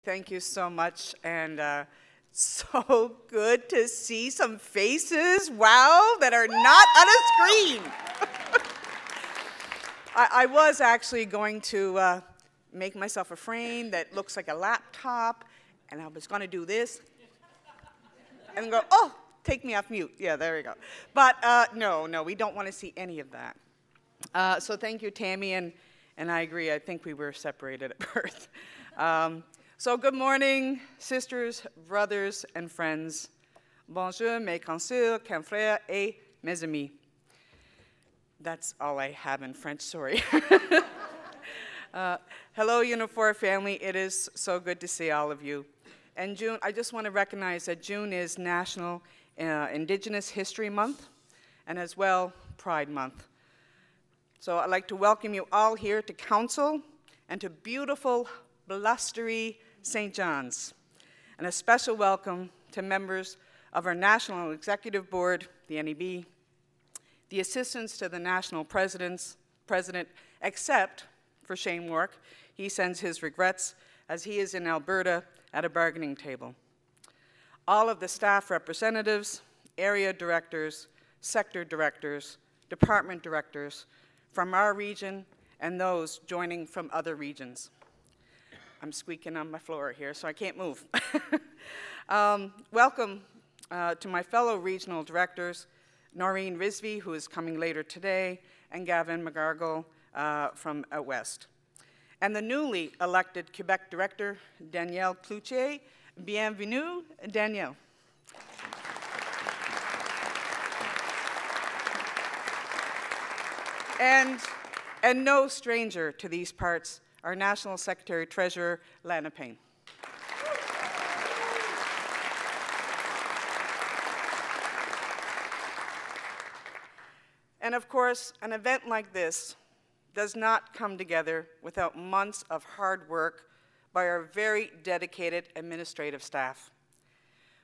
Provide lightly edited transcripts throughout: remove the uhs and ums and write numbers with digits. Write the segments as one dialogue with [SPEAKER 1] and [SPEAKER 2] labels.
[SPEAKER 1] Thank you so much, and so good to see some faces, wow, that are not on a screen. I was actually going to make myself a frame that looks like a laptop, and I was going to do this, and go, oh, take me off mute. Yeah, there we go. But no, we don't want to see any of that. So thank you, Tammy, and I agree. I think we were separated at birth. So good morning, sisters, brothers, and friends. Bonjour, mes consoeurs, confrères, et mes amis. That's all I have in French, sorry. Hello, Unifor family. It is so good to see all of you. And June, I just want to recognize that June is National Indigenous History Month, and as well, Pride Month. So I'd like to welcome you all here to Council and to beautiful, blustery St. John's. And a special welcome to members of our National Executive Board, the NEB, the assistants to the National President, except for Shane Wark. He sends his regrets as he is in Alberta at a bargaining table. All of the staff representatives, area directors, sector directors, department directors from our region and those joining from other regions. I'm squeaking on my floor here, so I can't move. Welcome to my fellow regional directors, Noreen Rizvi, who is coming later today, and Gavin McGargle from out west. And the newly elected Quebec director, Danielle Cloutier. Bienvenue, Danielle. And no stranger to these parts, our National Secretary-Treasurer, Lana Payne. And of course, an event like this does not come together without months of hard work by our very dedicated administrative staff.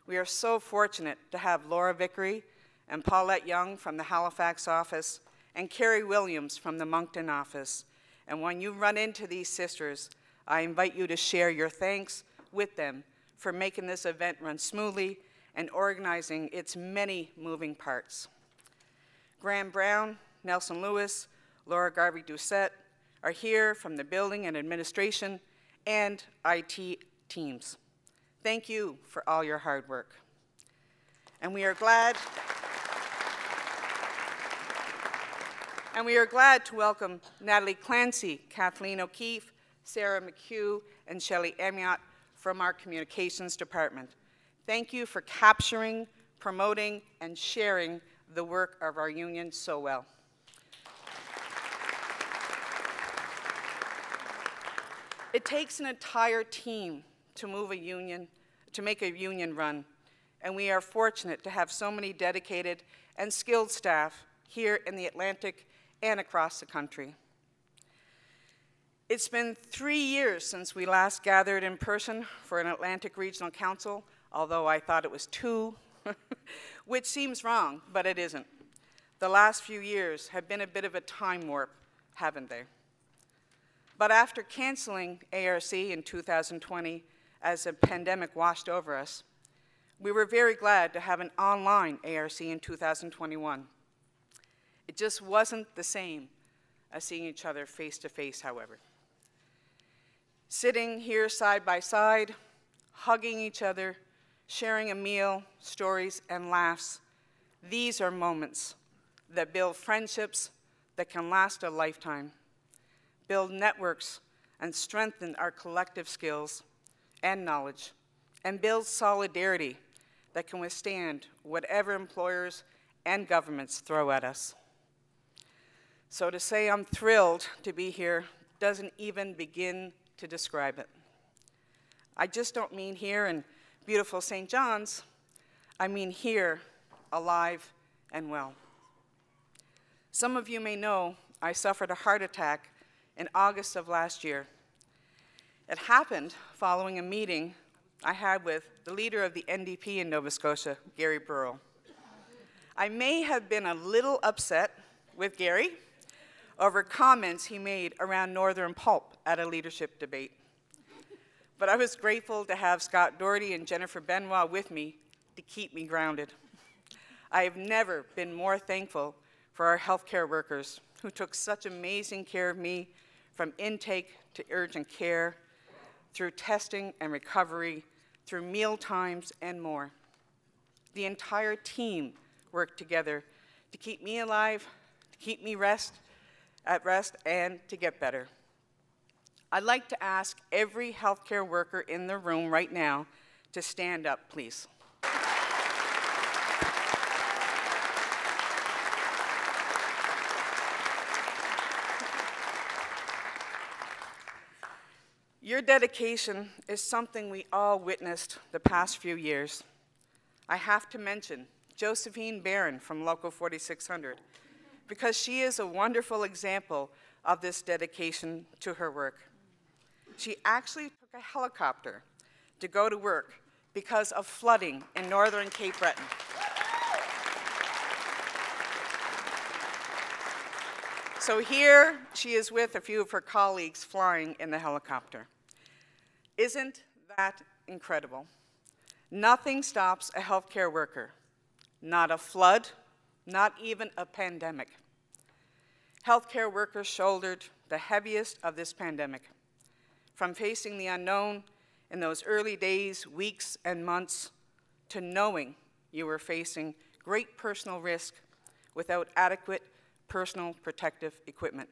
[SPEAKER 1] We are so fortunate to have Laura Vickery and Paulette Young from the Halifax office and Carrie Williams from the Moncton office. And when you run into these sisters, I invite you to share your thanks with them for making this event run smoothly and organizing its many moving parts. Graham Brown, Nelson Lewis, Laura Garvey-Doucette are here from the building and administration and IT teams. Thank you for all your hard work. And we are glad to welcome Natalie Clancy, Kathleen O'Keefe, Sarah McHugh, and Shelley Amiot from our communications department. Thank you for capturing, promoting, and sharing the work of our union so well. It takes an entire team to move a union, to make a union run, and we are fortunate to have so many dedicated and skilled staff here in the Atlantic and across the country. It's been 3 years since we last gathered in person for an Atlantic Regional Council, although I thought it was 2, which seems wrong, but it isn't. The last few years have been a bit of a time warp, haven't they? But after canceling ARC in 2020 as the pandemic washed over us, we were very glad to have an online ARC in 2021. It just wasn't the same as seeing each other face to face, however. Sitting here side by side, hugging each other, sharing a meal, stories, and laughs, these are moments that build friendships that can last a lifetime, build networks and strengthen our collective skills and knowledge, and build solidarity that can withstand whatever employers and governments throw at us. So to say I'm thrilled to be here doesn't even begin to describe it. I just don't mean here in beautiful St. John's, I mean here, alive and well. Some of you may know I suffered a heart attack in August of last year. It happened following a meeting I had with the leader of the NDP in Nova Scotia, Gary Burrell. I may have been a little upset with Gary over comments he made around Northern Pulp at a leadership debate. but I was grateful to have Scott Doherty and Jennifer Benoit with me to keep me grounded. I have never been more thankful for our healthcare workers who took such amazing care of me from intake to urgent care, through testing and recovery, through meal times and more. The entire team worked together to keep me alive, to keep me at rest, and to get better. I'd like to ask every healthcare worker in the room right now to stand up, please. Your dedication is something we all witnessed the past few years. I have to mention Josephine Barron from Local 4600, because she is a wonderful example of this dedication to her work. She actually took a helicopter to go to work because of flooding in northern Cape Breton. So here she is with a few of her colleagues flying in the helicopter. Isn't that incredible? Nothing stops a healthcare worker, not a flood, not even a pandemic. Healthcare workers shouldered the heaviest of this pandemic, from facing the unknown in those early days, weeks, and months, to knowing you were facing great personal risk without adequate personal protective equipment,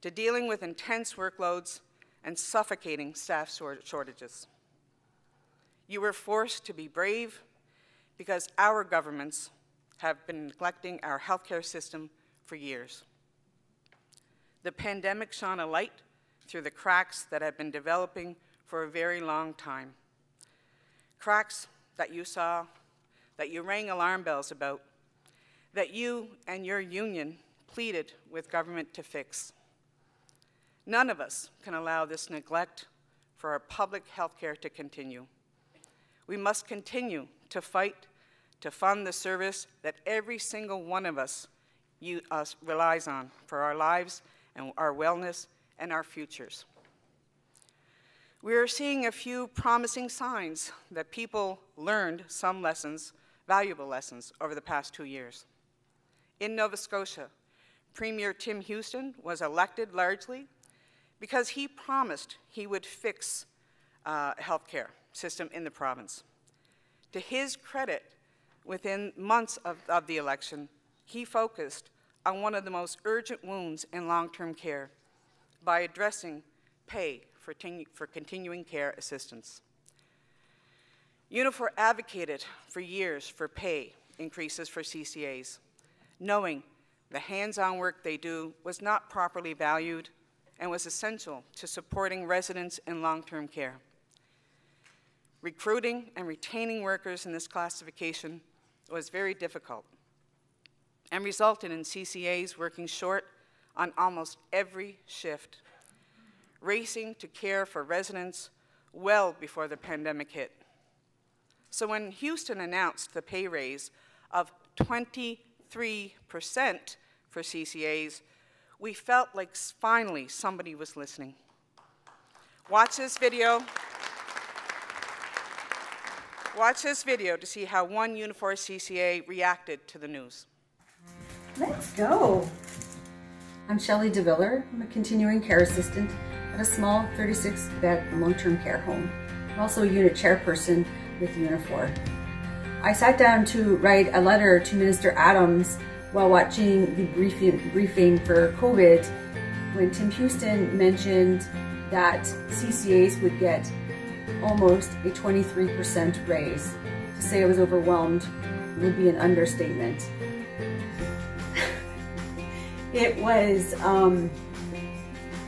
[SPEAKER 1] to dealing with intense workloads and suffocating staff shortages. You were forced to be brave because our governments have been neglecting our healthcare system for years. The pandemic shone a light through the cracks that had been developing for a very long time. Cracks that you saw, that you rang alarm bells about, that you and your union pleaded with government to fix. None of us can allow this neglect for our public health care to continue. We must continue to fight to fund the service that every single one of us relies on for our lives and our wellness and our futures. We are seeing a few promising signs that people learned some lessons, valuable lessons, over the past 2 years. In Nova Scotia, Premier Tim Houston was elected largely because he promised he would fix healthcare system in the province. To his credit, within months of the election, he focused on one of the most urgent wounds in long-term care by addressing pay for continuing care assistance. Unifor advocated for years for pay increases for CCAs, knowing the hands-on work they do was not properly valued and was essential to supporting residents in long-term care. Recruiting and retaining workers in this classification was very difficult and resulted in CCAs working short on almost every shift, racing to care for residents well before the pandemic hit. So when Houston announced the pay raise of 23% for CCAs, we felt like finally somebody was listening. Watch this video. Watch this video to see how one Unifor CCA reacted to the news.
[SPEAKER 2] Let's go. I'm Shelley DeViller. I'm a continuing care assistant at a small 36-bed long-term care home. I'm also a unit chairperson with Unifor. I sat down to write a letter to Minister Adams while watching the briefing for COVID when Tim Houston mentioned that CCAs would get almost a 23% raise. To say I was overwhelmed would be an understatement. It was,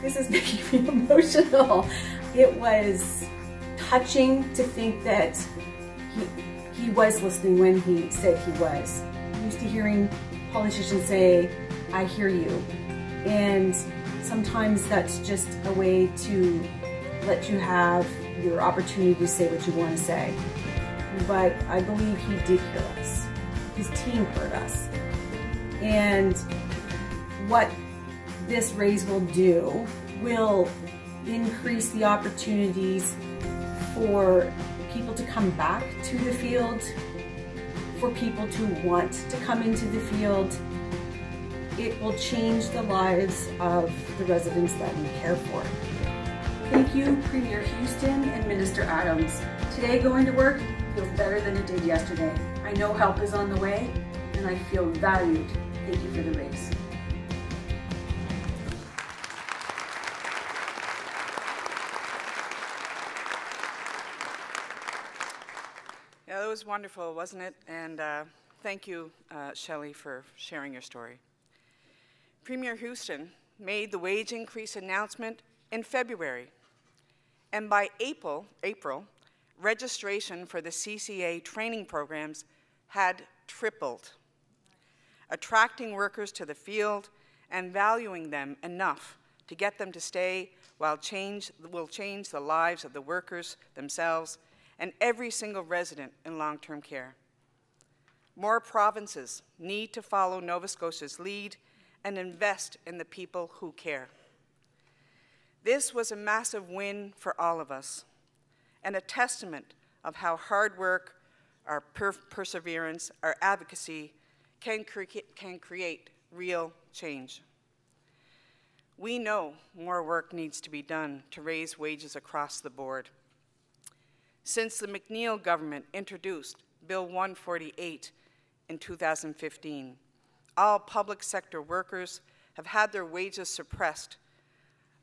[SPEAKER 2] this is making me emotional. It was touching to think that he was listening when he said he was. I'm used to hearing politicians say, I hear you. And sometimes that's just a way to let you have your opportunity to say what you want to say. But I believe he did hear us. His team heard us. And what this raise will do will increase the opportunities for people to come back to the field, for people to want to come into the field. It will change the lives of the residents that we care for. Thank you, Premier Houston and Minister Adams. Today going to work feels better than it did yesterday. I know help is on the way, and I feel valued. Thank you for the raise.
[SPEAKER 1] Yeah, that was wonderful, wasn't it? And thank you, Shelley, for sharing your story. Premier Houston made the wage increase announcement in February. And by April, registration for the CCA training programs had tripled, attracting workers to the field and valuing them enough to get them to stay will change the lives of the workers themselves and every single resident in long-term care. More provinces need to follow Nova Scotia's lead and invest in the people who care. This was a massive win for all of us and a testament of how hard work, our perseverance, our advocacy can create real change. We know more work needs to be done to raise wages across the board. Since the MacNeil's government introduced Bill 148 in 2015, all public sector workers have had their wages suppressed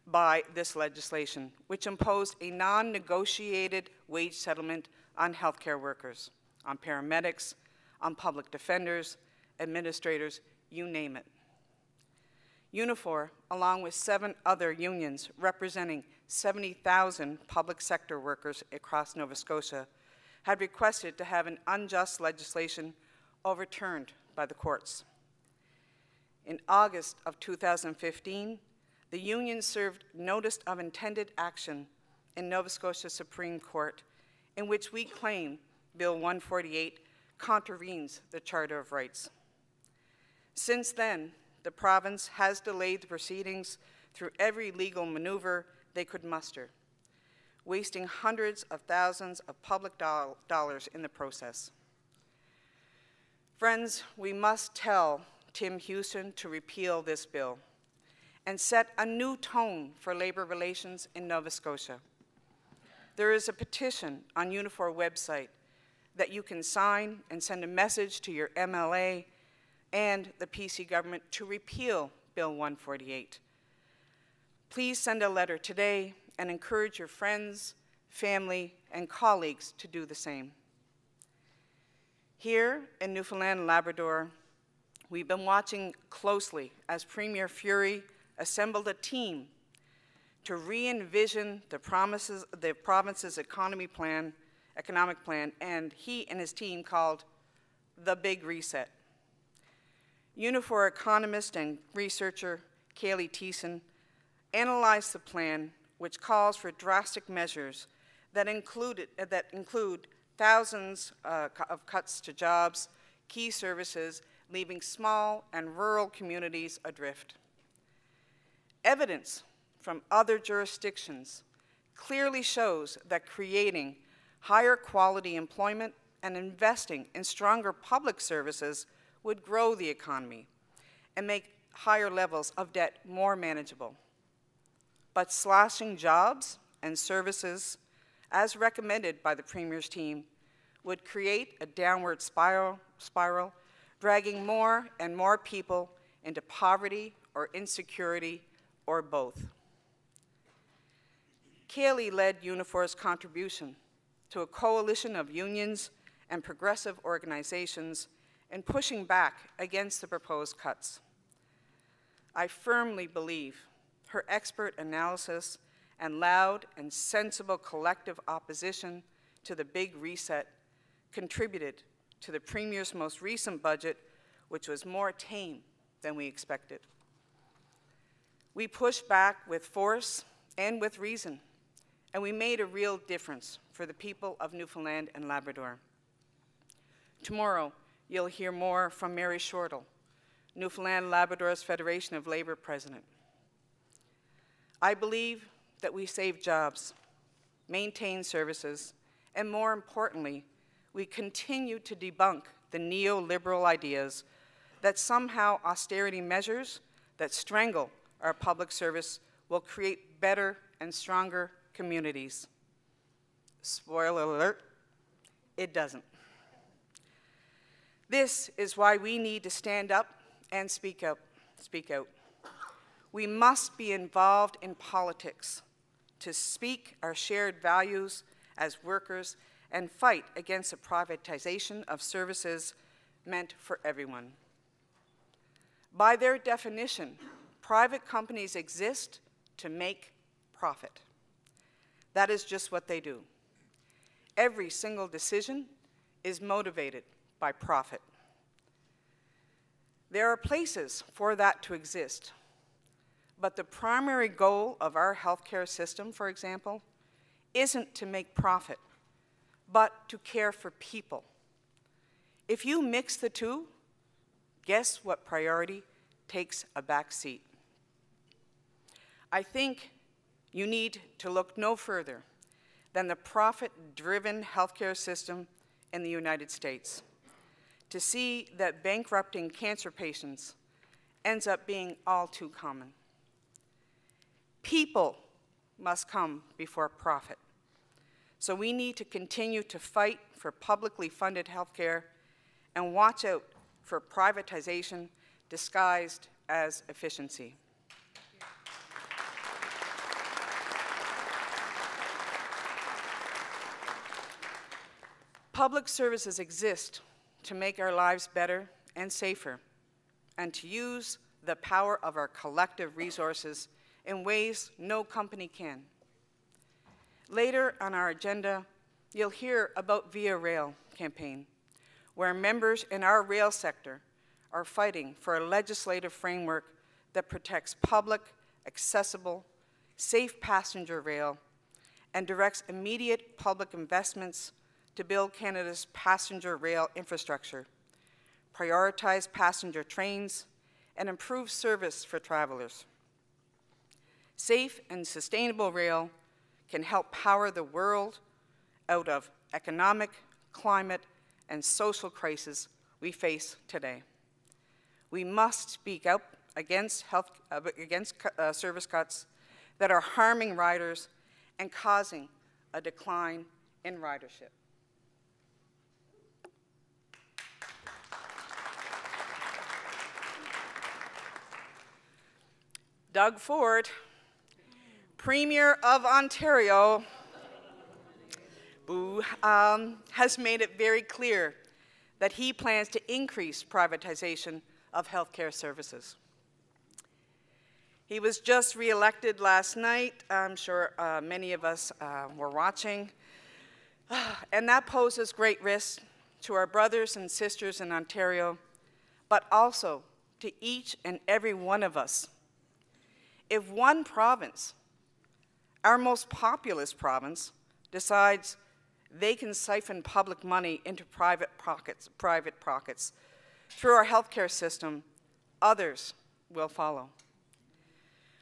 [SPEAKER 1] by this legislation, which imposed a non-negotiated wage settlement on healthcare workers, on paramedics, on public defenders, administrators, you name it. Unifor, along with 7 other unions representing 70,000 public sector workers across Nova Scotia, had requested to have an unjust legislation overturned by the courts. In August of 2015, the union served notice of intended action in Nova Scotia Supreme Court, in which we claim Bill 148 contravenes the Charter of Rights. Since then, the province has delayed the proceedings through every legal maneuver they could muster, wasting hundreds of thousands of public dollars in the process. Friends, we must tell Tim Houston to repeal this bill and set a new tone for labor relations in Nova Scotia. There is a petition on Unifor website that you can sign and send a message to your MLA and the PC government to repeal Bill 148. Please send a letter today and encourage your friends, family, and colleagues to do the same. Here in Newfoundland and Labrador, we've been watching closely as Premier Furey assembled a team to re-envision the province's economic plan, and he and his team called the Big Reset. Unifor economist and researcher Kaylee Thiessen analyzed the plan, which calls for drastic measures that include thousands of cuts to jobs, key services, leaving small and rural communities adrift. Evidence from other jurisdictions clearly shows that creating higher quality employment and investing in stronger public services would grow the economy and make higher levels of debt more manageable. But slashing jobs and services, as recommended by the Premier's team, would create a downward spiral, dragging more and more people into poverty or insecurity or both. Kaylee led Unifor's contribution to a coalition of unions and progressive organizations in pushing back against the proposed cuts. I firmly believe her expert analysis and loud and sensible collective opposition to the Big Reset contributed to the Premier's most recent budget, which was more tame than we expected. We pushed back with force and with reason, and we made a real difference for the people of Newfoundland and Labrador. Tomorrow, you'll hear more from Mary Shortle, Newfoundland Labrador's Federation of Labor President. I believe that we save jobs, maintain services, and more importantly, we continue to debunk the neoliberal ideas that somehow austerity measures that strangle our public service will create better and stronger communities. Spoiler alert, it doesn't. This is why we need to stand up and speak out. We must be involved in politics to speak our shared values as workers and fight against the privatization of services meant for everyone. By their definition, private companies exist to make profit. That is just what they do. Every single decision is motivated by profit. There are places for that to exist, but the primary goal of our healthcare system, for example, isn't to make profit, but to care for people. If you mix the two, guess what priority takes a back seat? I think you need to look no further than the profit-driven healthcare system in the United States to see that bankrupting cancer patients ends up being all too common. People must come before profit. So we need to continue to fight for publicly funded healthcare and watch out for privatization disguised as efficiency. Public services exist to make our lives better and safer, and to use the power of our collective resources in ways no company can. Later on our agenda, you'll hear about Via Rail campaign, where members in our rail sector are fighting for a legislative framework that protects public, accessible, safe passenger rail and directs immediate public investments to build Canada's passenger rail infrastructure, prioritize passenger trains, and improve service for travelers. Safe and sustainable rail can help power the world out of economic, climate, and social crises we face today. We must speak out against service cuts that are harming riders and causing a decline in ridership. Doug Ford, Premier of Ontario, has made it very clear that he plans to increase privatization of healthcare services. He was just re-elected last night. I'm sure many of us were watching. And that poses great risk to our brothers and sisters in Ontario, but also to each and every one of us. If one province, our most populous province, decides they can siphon public money into private pockets through our healthcare system, others will follow.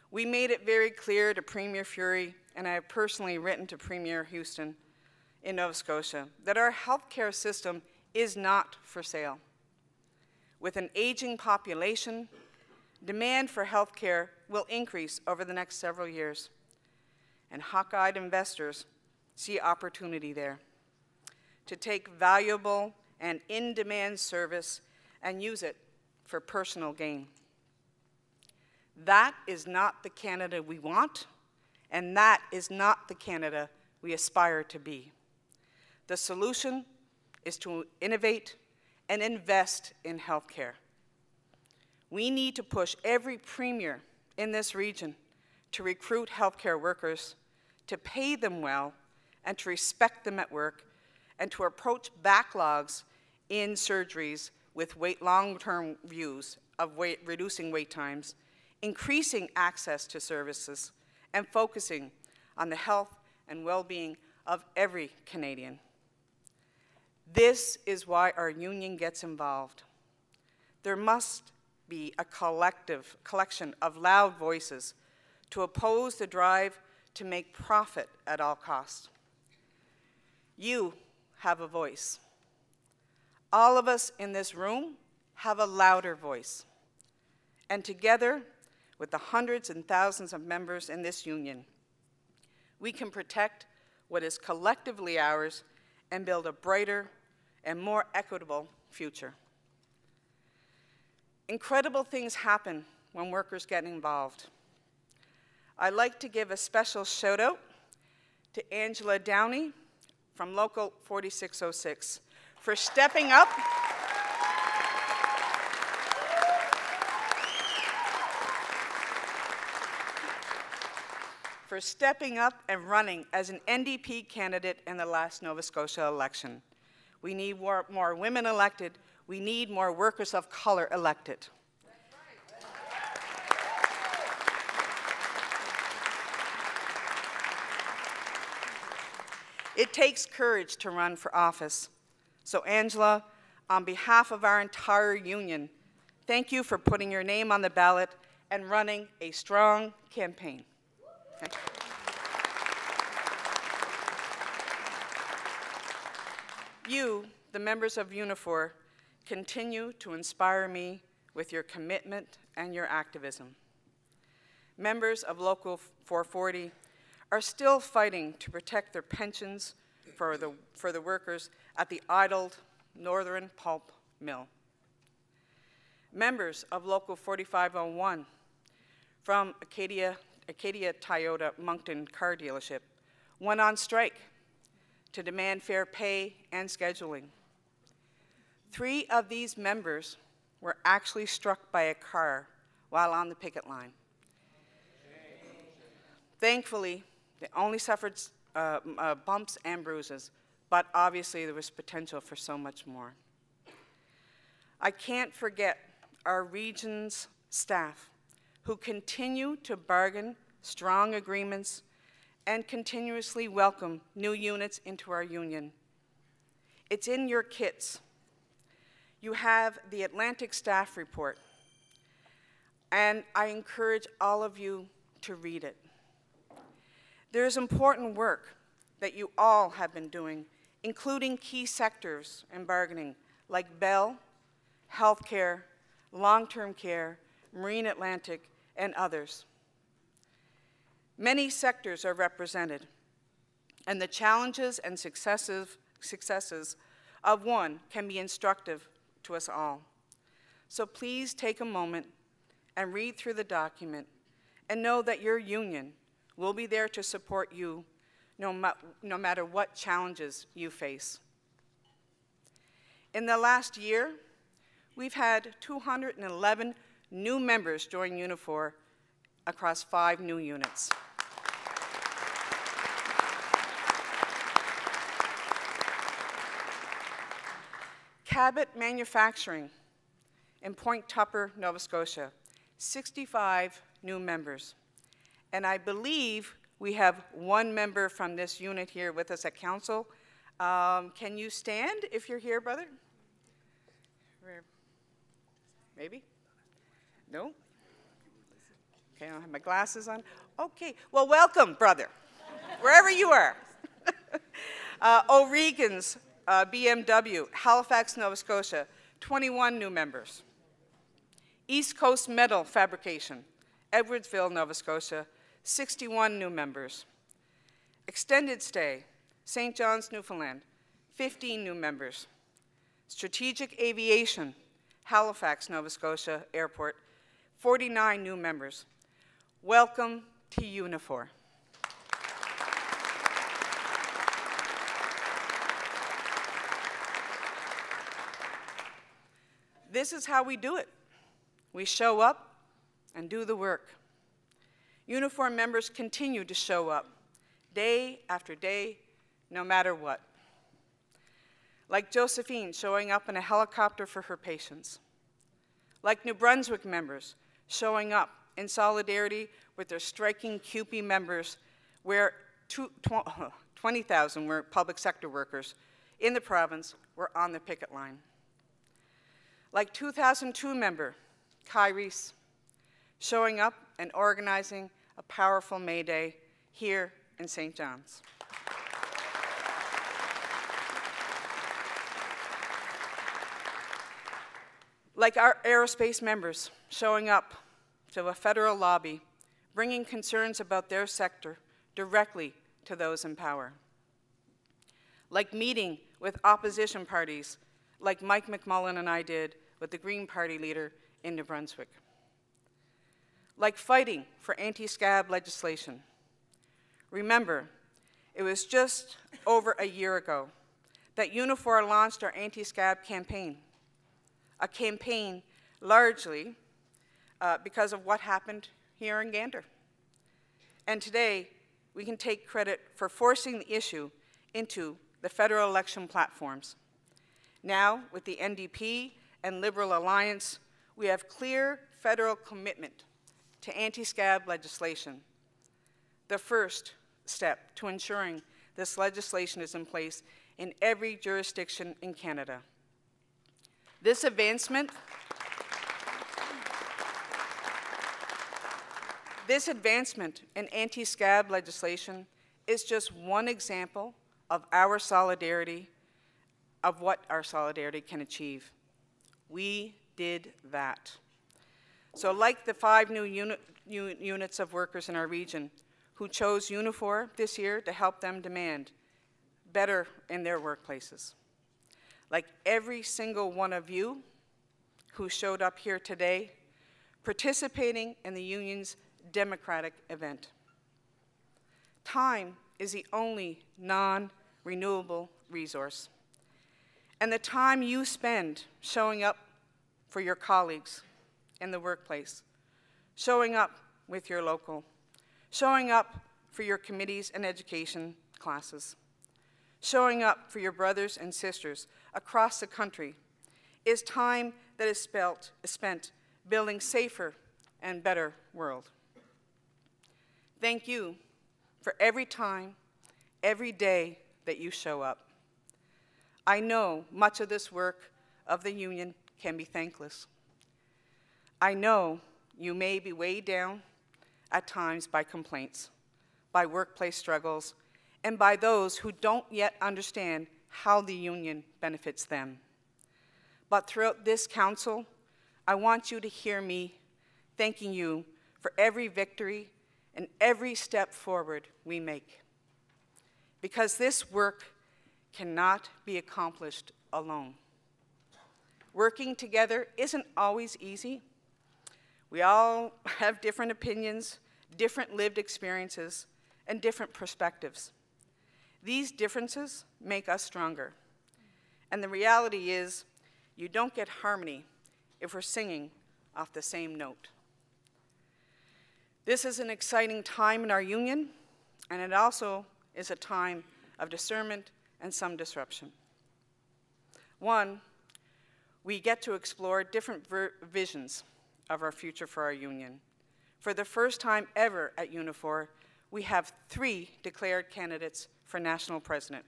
[SPEAKER 1] We made it very clear to Premier Furey, and I have personally written to Premier Houston in Nova Scotia, that our healthcare system is not for sale. With an aging population, demand for healthcare will increase over the next several years, and hawk-eyed investors see opportunity there to take valuable and in-demand service and use it for personal gain. That is not the Canada we want, and that is not the Canada we aspire to be. The solution is to innovate and invest in healthcare. We need to push every premier in this region to recruit healthcare workers, to pay them well, and to respect them at work, and to approach backlogs in surgeries with long-term views of reducing wait times, increasing access to services, and focusing on the health and well-being of every Canadian. This is why our union gets involved. There must be a collection of loud voices to oppose the drive to make profit at all costs. You have a voice. All of us in this room have a louder voice. And together, with the hundreds and thousands of members in this union, we can protect what is collectively ours and build a brighter and more equitable future. Incredible things happen when workers get involved. I'd like to give a special shout out to Angela Downey from Local 4606 for stepping up and running as an NDP candidate in the last Nova Scotia election. We need more women elected. We need more workers of color elected. It takes courage to run for office. So Angela, on behalf of our entire union, thank you for putting your name on the ballot and running a strong campaign. Okay. You, the members of Unifor, continue to inspire me with your commitment and your activism. Members of Local 440 are still fighting to protect their pensions for the workers at the idled Northern Pulp Mill. Members of Local 4501 from Acadia Toyota Moncton car dealership went on strike to demand fair pay and scheduling. 3 of these members were actually struck by a car while on the picket line. Thankfully, they only suffered bumps and bruises, but obviously there was potential for so much more. I can't forget our region's staff who continue to bargain strong agreements and continuously welcome new units into our union. It's in your kits. You have the Atlantic Staff Report, and I encourage all of you to read it. There is important work that you all have been doing, including key sectors in bargaining like Bell, healthcare, long-term care, Marine Atlantic, and others. Many sectors are represented, and the challenges and successes of one can be instructive to us all. So please take a moment and read through the document and know that your union will be there to support you no matter what challenges you face. In the last year, we've had 211 new members join Unifor across 5 new units. Cabot Manufacturing in Point Tupper, Nova Scotia, 65 new members. And I believe we have 1 member from this unit here with us at council. Can you stand if you're here, brother? Maybe? No? Okay, I don't have my glasses on. Okay, well, welcome, brother, wherever you are. O'Regan's BMW, Halifax, Nova Scotia, 21 new members. East Coast Metal Fabrication, Edwardsville, Nova Scotia, 61 new members. Extended Stay, St. John's, Newfoundland, 15 new members. Strategic Aviation, Halifax, Nova Scotia Airport, 49 new members. Welcome to Unifor. This is how we do it. We show up and do the work. Unifor members continue to show up day after day, no matter what. Like Josephine showing up in a helicopter for her patients. Like New Brunswick members showing up in solidarity with their striking CUPE members, where 20,000 were public sector workers in the province were on the picket line. Like 2002 member Kai Reese, showing up and organizing a powerful May Day here in St. John's. Like our aerospace members showing up to a federal lobby, bringing concerns about their sector directly to those in power. Like meeting with opposition parties, like Mike McMullen and I did with the Green Party leader in New Brunswick. Like fighting for anti-scab legislation. Remember, it was just over a year ago that Unifor launched our anti-scab campaign, a campaign largely because of what happened here in Gander. And today, we can take credit for forcing the issue into the federal election platforms. Now, with the NDP and Liberal Alliance, we have clear federal commitment to anti-scab legislation, the first step to ensuring this legislation is in place in every jurisdiction in Canada. This advancement in anti-scab legislation is just one example of our solidarity, of what our solidarity can achieve. We did that. So like the 5 new units of workers in our region who chose Unifor this year to help them demand better in their workplaces. Like every single one of you who showed up here today participating in the union's democratic event. Time is the only non-renewable resource. And the time you spend showing up for your colleagues in the workplace, showing up with your local, showing up for your committees and education classes, showing up for your brothers and sisters across the country is time that is spent building safer and better world. Thank you for every time, every day that you show up. I know much of this work of the union can be thankless. I know you may be weighed down at times by complaints, by workplace struggles, and by those who don't yet understand how the union benefits them. But throughout this council, I want you to hear me thanking you for every victory and every step forward we make. Because this work cannot be accomplished alone. Working together isn't always easy. We all have different opinions, different lived experiences, and different perspectives. These differences make us stronger. And the reality is, you don't get harmony if we're singing off the same note. This is an exciting time in our union, and it also is a time of discernment and some disruption. One, we get to explore different visions of our future for our union. For the first time ever at Unifor, we have 3 declared candidates for national president.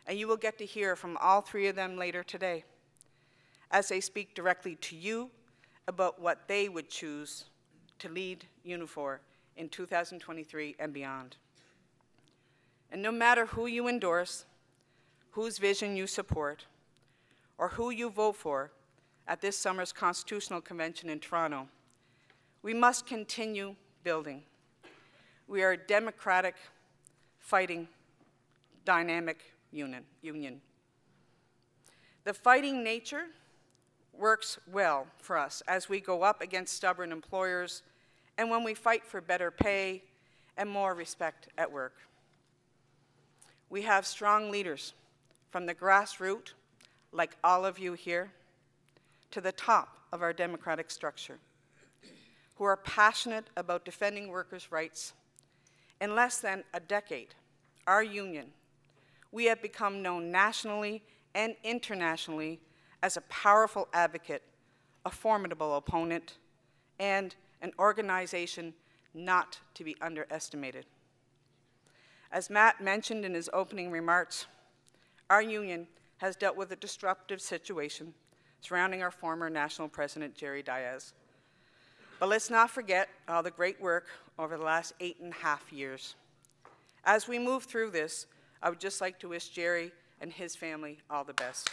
[SPEAKER 1] And you will get to hear from all 3 of them later today as they speak directly to you about what they would choose to lead Unifor in 2023 and beyond. And no matter who you endorse, whose vision you support, or who you vote for at this summer's Constitutional Convention in Toronto, we must continue building. We are a democratic, fighting, dynamic union. The fighting nature works well for us as we go up against stubborn employers and when we fight for better pay and more respect at work. We have strong leaders from the grassroots, like all of you here, to the top of our democratic structure, who are passionate about defending workers' rights. In less than a decade, our union, we have become known nationally and internationally as a powerful advocate, a formidable opponent, and an organization not to be underestimated. As Matt mentioned in his opening remarks, our union has dealt with a disruptive situation surrounding our former national president, Jerry Diaz. But let's not forget all the great work over the last 8.5 years As we move through this, I would just like to wish Jerry and his family all the best.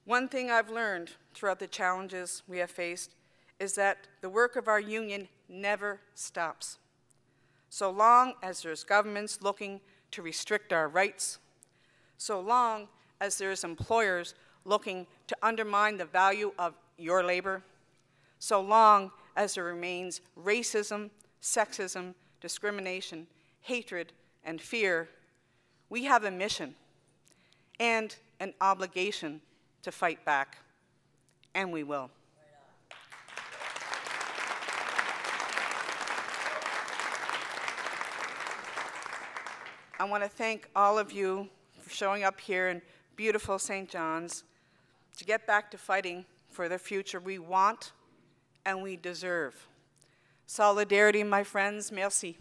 [SPEAKER 1] One thing I've learned throughout the challenges we have faced is that the work of our union never stops. So long as there's governments looking to restrict our rights, so long as there's employers looking to undermine the value of your labor, so long as there remains racism, sexism, discrimination, hatred, and fear, we have a mission and an obligation to fight back, and we will. I want to thank all of you for showing up here in beautiful St. John's to get back to fighting for the future we want and we deserve. Solidarity, my friends, merci.